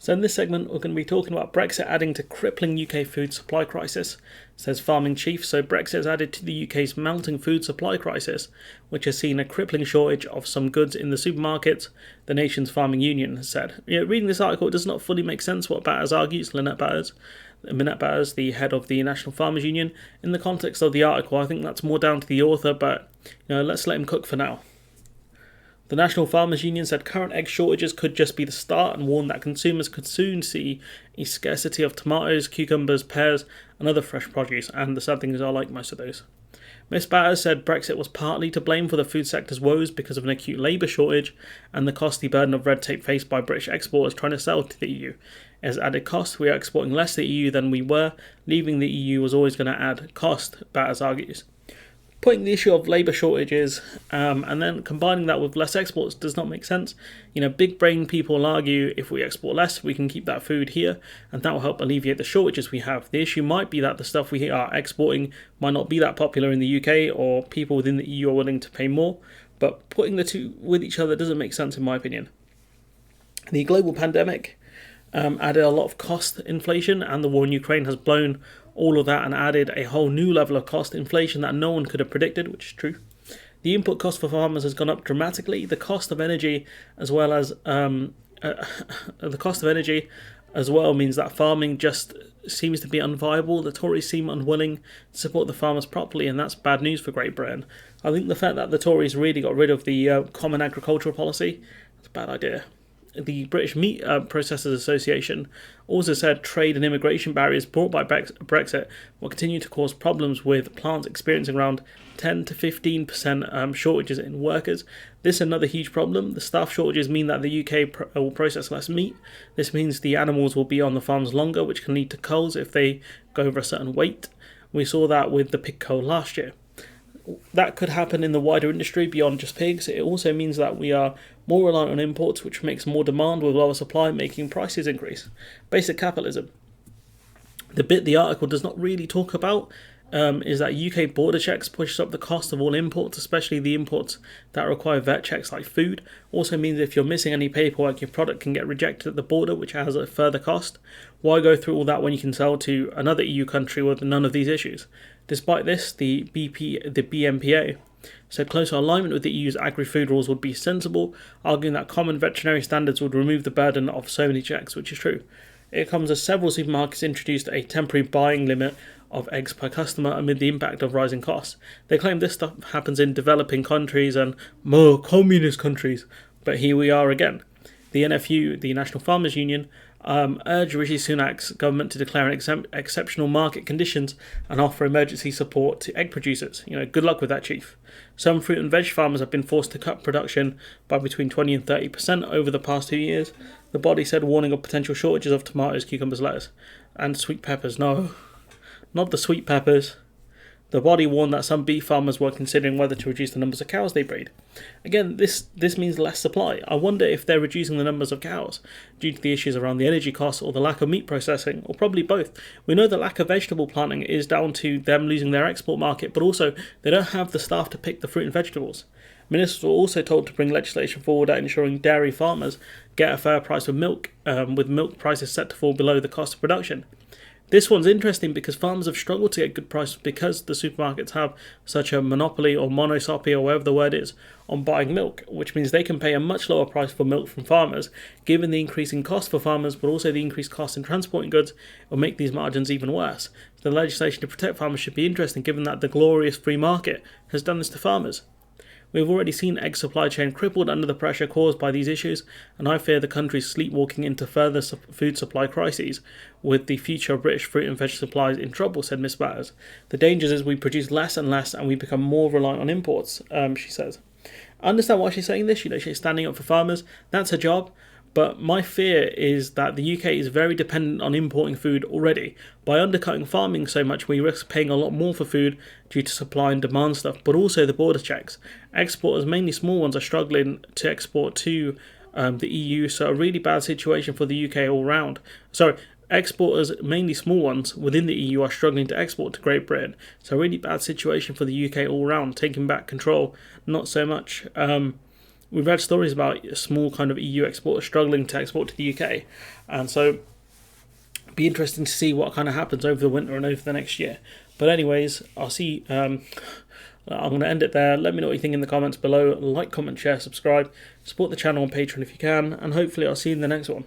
So in this segment, we're going to be talking about Brexit adding to crippling UK food supply crisis, says Farming Chief. So Brexit has added to the UK's mounting food supply crisis, which has seen a crippling shortage of some goods in the supermarkets, the nation's farming union has said. Reading this article, it does not fully make sense what Batters argues, Minette Batters, the head of the National Farmers Union. In the context of the article, I think that's more down to the author, but let's let him cook for now. The National Farmers Union said current egg shortages could just be the start and warned that consumers could soon see a scarcity of tomatoes, cucumbers, pears and other fresh produce, and the sad thing is I like most of those. Ms Batters said Brexit was partly to blame for the food sector's woes because of an acute labour shortage and the costly burden of red tape faced by British exporters trying to sell to the EU. As added cost, we are exporting less to the EU than we were. Leaving the EU was always going to add cost, Batters argues. Putting the issue of labour shortages and then combining that with less exports does not make sense. Big brain people argue if we export less, we can keep that food here and that will help alleviate the shortages we have. The issue might be that the stuff we are exporting might not be that popular in the UK or people within the EU are willing to pay more, but putting the two with each other doesn't make sense in my opinion. The global pandemic added a lot of cost inflation, and the war in Ukraine has blown all of that and added a whole new level of cost inflation that no one could have predicted, which is true. The input cost for farmers has gone up dramatically. The cost of energy, as well as means that farming just seems to be unviable. The Tories seem unwilling to support the farmers properly, and that's bad news for Great Britain. I think the fact that the Tories really got rid of the Common Agricultural Policy, that's a bad idea. The British Meat Processors Association also said trade and immigration barriers brought by Brexit will continue to cause problems, with plants experiencing around 10 to 15% shortages in workers. This is another huge problem. The staff shortages mean that the UK will process less meat. This means the animals will be on the farms longer, which can lead to culls if they go over a certain weight. We saw that with the pig cull last year. That could happen in the wider industry beyond just pigs. It also means that we are more reliant on imports, which makes more demand with lower supply, making prices increase. Basic capitalism. The bit the article does not really talk about is that UK border checks pushes up the cost of all imports, especially the imports that require vet checks like food. Also means if you're missing any paperwork, your product can get rejected at the border, which has a further cost. Why go through all that when you can sell to another EU country with none of these issues? Despite this, the BMPA said closer alignment with the EU's agri-food rules would be sensible, arguing that common veterinary standards would remove the burden of so many checks, which is true. It comes as several supermarkets introduced a temporary buying limit of eggs per customer amid the impact of rising costs. They claim this stuff happens in developing countries and more communist countries, but here we are again. The NFU, the National Farmers Union, urged Rishi Sunak's government to declare an exceptional market conditions and offer emergency support to egg producers. Good luck with that, Chief. Some fruit and veg farmers have been forced to cut production by between 20 and 30% over the past 2 years. The body said, warning of potential shortages of tomatoes, cucumbers, lettuce, and sweet peppers. No, not the sweet peppers. The body warned that some beef farmers were considering whether to reduce the numbers of cows they breed. Again, this means less supply. I wonder if they're reducing the numbers of cows due to the issues around the energy costs or the lack of meat processing, or probably both. We know the lack of vegetable planting is down to them losing their export market, but also they don't have the staff to pick the fruit and vegetables. Ministers were also told to bring legislation forward at ensuring dairy farmers get a fair price of milk, with milk prices set to fall below the cost of production. This one's interesting because farmers have struggled to get good prices because the supermarkets have such a monopoly or monopoly or whatever the word is on buying milk, which means they can pay a much lower price for milk from farmers. Given the increasing cost for farmers, but also the increased cost in transporting goods, it will make these margins even worse. The legislation to protect farmers should be interesting given that the glorious free market has done this to farmers. We've already seen egg supply chain crippled under the pressure caused by these issues, and I fear the country's sleepwalking into further food supply crises, with the future of British fruit and veg supplies in trouble, said Miss Batters. The danger is we produce less and less and we become more reliant on imports, she says. I understand why she's saying this. She's standing up for farmers. That's her job. But my fear is that the UK is very dependent on importing food already. By undercutting farming so much, we risk paying a lot more for food due to supply and demand stuff, but also the border checks. Exporters, mainly small ones, are struggling to export to the EU, so a really bad situation for the UK all round. Exporters, mainly small ones, within the EU are struggling to export to Great Britain, so a really bad situation for the UK all round, taking back control, not so much. we've read stories about small kind of EU exporters struggling to export to the UK, and so be interesting to see what kind of happens over the winter and over the next year. But anyways, I'll see. I'm going to end it there. Let me know what you think in the comments below. Like, comment, share, subscribe. Support the channel on Patreon if you can, and hopefully I'll see you in the next one.